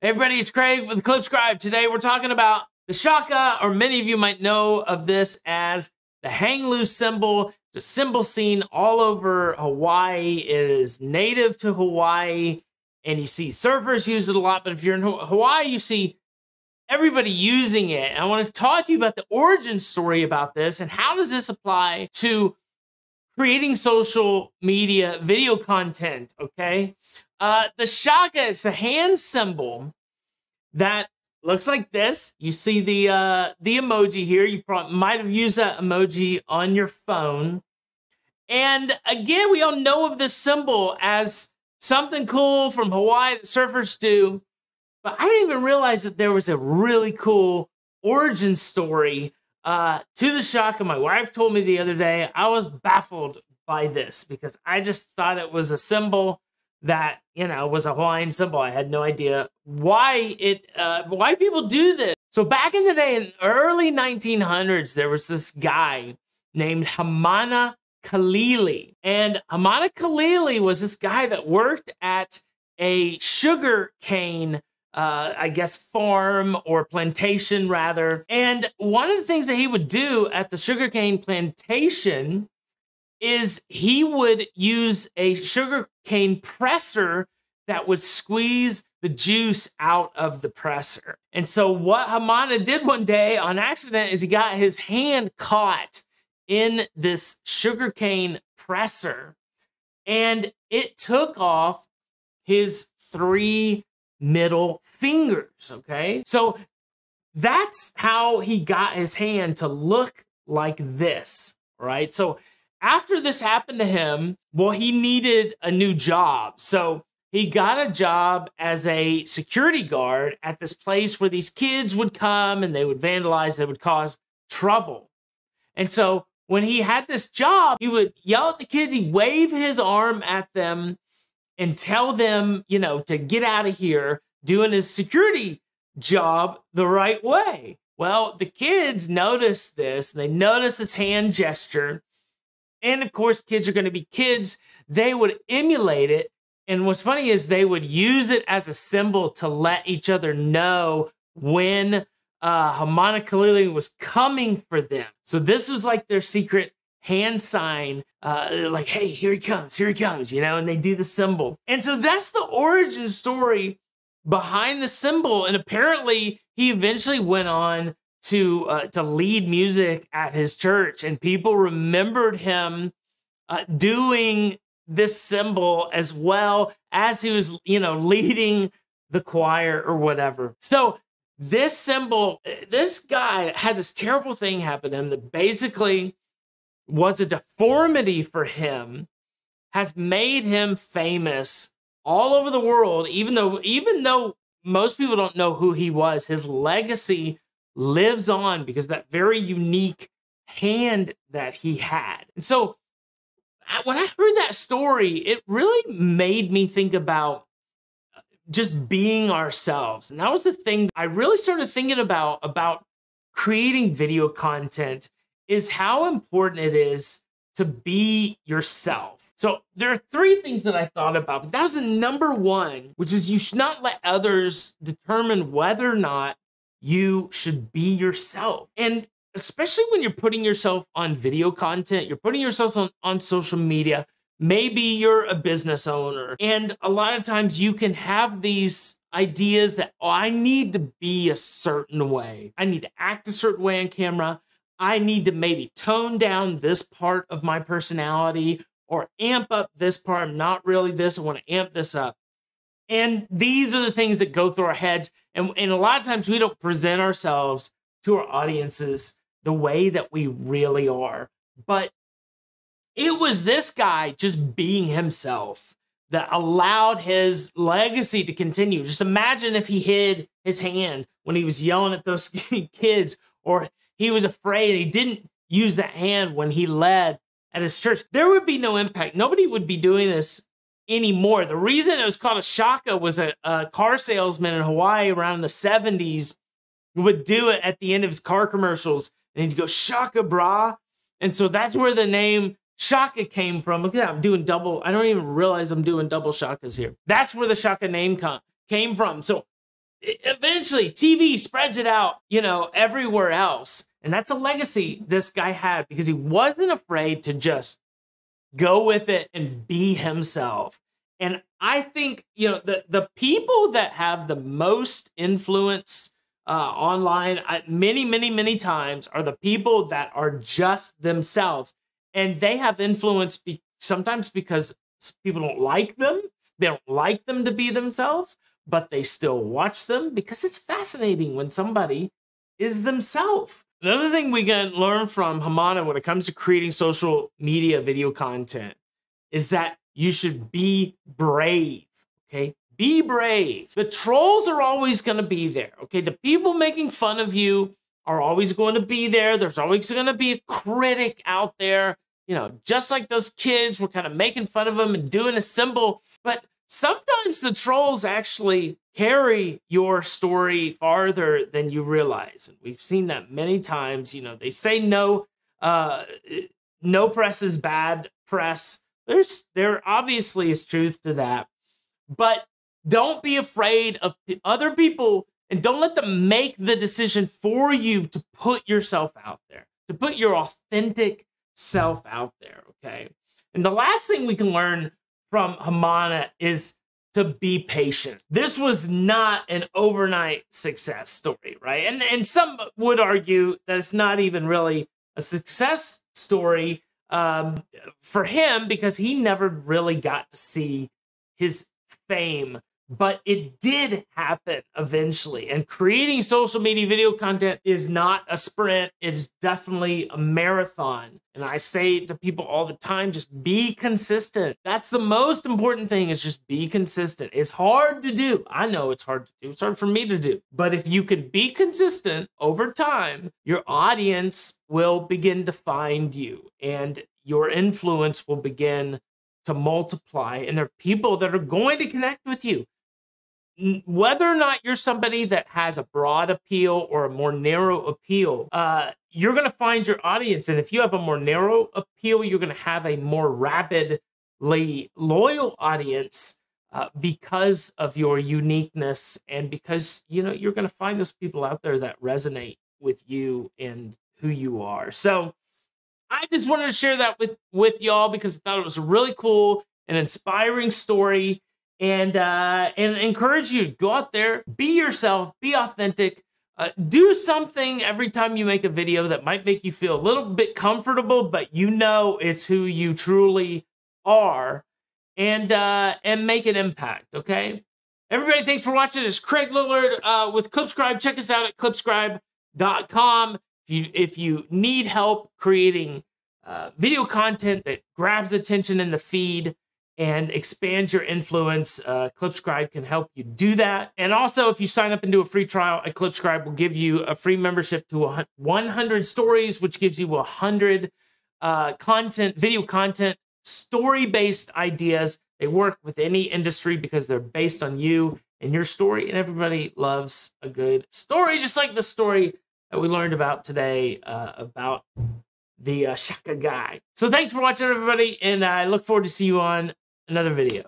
Hey everybody, it's Craig with ClipScribe. Today we're talking about the shaka, or many of you might know of this as the hang loose cymbal. It's a cymbal seen all over Hawaii. It is native to Hawaii, and you see surfers use it a lot, but if you're in Hawaii, you see everybody using it. And I want to talk to you about the origin story about this and how does this apply to creating social media video content, okay? The shaka is a hand cymbal that looks like this. You see the emoji here. You probably might have used that emoji on your phone. And again, we all know of this cymbal as something cool from Hawaii that surfers do, but I didn't even realize that there was a really cool origin story to the shaka. My wife told me the other day. I was baffled by this because I just thought it was a cymbal that, you know, was a Hawaiian symbol. I had no idea why people do this. So back in the day, in the early 1900s, there was this guy named Hamana Kalili. And Hamana Kalili was this guy that worked at a sugar cane, I guess, farm or plantation rather. And one of the things that he would do at the sugarcane plantation is he would use a sugarcane presser that would squeeze the juice out of the presser. And so what Hamana did one day on accident is he got his hand caught in this sugarcane presser, and it took off his 3 middle fingers, okay? So that's how he got his hand to look like this, right? So after this happened to him, well, he needed a new job. So he got a job as a security guard at this place where these kids would come and they would vandalize, they would cause trouble. And so when he had this job, he would yell at the kids, he'd wave his arm at them and tell them, you know, to get out of here, doing his security job the right way. Well, the kids noticed this. They noticed this hand gesture. And of course, kids are going to be kids. They would emulate it. And what's funny is they would use it as a symbol to let each other know when Hamana Kalili was coming for them. So this was like their secret hand sign, like, hey, here he comes, you know, and they do the symbol. And so that's the origin story behind the symbol. And apparently he eventually went on to lead music at his church, and people remembered him doing this symbol as well as he was, you know, leading the choir or whatever. So this symbol, this guy had this terrible thing happen to him that basically was a deformity for him, has made him famous all over the world, even though most people don't know who he was. His legacy lives on because of that very unique hand that he had. And so when I heard that story, it really made me think about just being ourselves. And that was the thing I really started thinking about creating video content, is how important it is to be yourself. So there are 3 things that I thought about, but that was the number 1, which is you should not let others determine whether or not you should be yourself. And especially when you're putting yourself on video content, you're putting yourself on social media, maybe you're a business owner. And a lot of times you can have these ideas that, oh, I need to be a certain way. I need to act a certain way on camera. I need to maybe tone down this part of my personality or amp up this part. I'm not really this. I want to amp this up. And these are the things that go through our heads. And a lot of times we don't present ourselves to our audiences the way that we really are. But it was this guy just being himself that allowed his legacy to continue. Just imagine if he hid his hand when he was yelling at those kids, or he was afraid he didn't use that hand when he led at his church. There would be no impact. Nobody would be doing this anymore. The reason it was called a shaka was a car salesman in Hawaii around the 70s would do it at the end of his car commercials. And he'd go, shaka, brah. And so that's where the name shaka came from. Look at that, I'm doing double. I don't even realize I'm doing double shakas here. That's where the shaka name came from. So eventually TV spreads it out, you know, everywhere else. And that's a legacy this guy had because he wasn't afraid to just go with it and be himself. And I think, you know, the people that have the most influence online many times are the people that are just themselves. And they have influence sometimes because people don't like them. They don't like them to be themselves, but they still watch them because it's fascinating when somebody is themselves. Another thing we can learn from Hamana when it comes to creating social media video content is that you should be brave, okay? Be brave. The trolls are always going to be there, okay? The people making fun of you are always going to be there. There's always going to be a critic out there, you know, just like those kids were kind of making fun of them and doing a symbol. But sometimes the trolls actually carry your story farther than you realize. And we've seen that many times. You know, they say no press is bad press. There obviously is truth to that. But don't be afraid of other people and don't let them make the decision for you to put yourself out there, to put your authentic self out there, okay? And the last thing we can learn from Hamana is to be patient. This was not an overnight success story, right? And some would argue that it's not even really a success story for him because he never really got to see his fame, but it did happen eventually. And creating social media video content is not a sprint. It's definitely a marathon. And I say to people all the time, just be consistent. That's the most important thing, is just be consistent. It's hard to do. I know it's hard to do. It's hard for me to do. But if you can be consistent over time, your audience will begin to find you and your influence will begin to multiply. And there are people that are going to connect with you. Whether or not you're somebody that has a broad appeal or a more narrow appeal, you're going to find your audience. And if you have a more narrow appeal, you're going to have a more rapidly loyal audience because of your uniqueness and because, you know, you're going to find those people out there that resonate with you and who you are. So I just wanted to share that with y'all because I thought it was a really cool and inspiring story. And encourage you to go out there, be yourself, be authentic, do something every time you make a video that might make you feel a little bit comfortable, but you know it's who you truly are, and make an impact, okay? Everybody, thanks for watching. It's Craig Lillard with ClipScribe. Check us out at clipscribe.com. If you need help creating video content that grabs attention in the feed and expand your influence, ClipScribe can help you do that. And also, if you sign up and do a free trial at ClipScribe, will give you a free membership to 100 stories, which gives you 100 video content, story-based ideas. They work with any industry because they're based on you and your story, and everybody loves a good story, just like the story that we learned about today about the Shaka guy. So thanks for watching, everybody, and I look forward to see you on another video.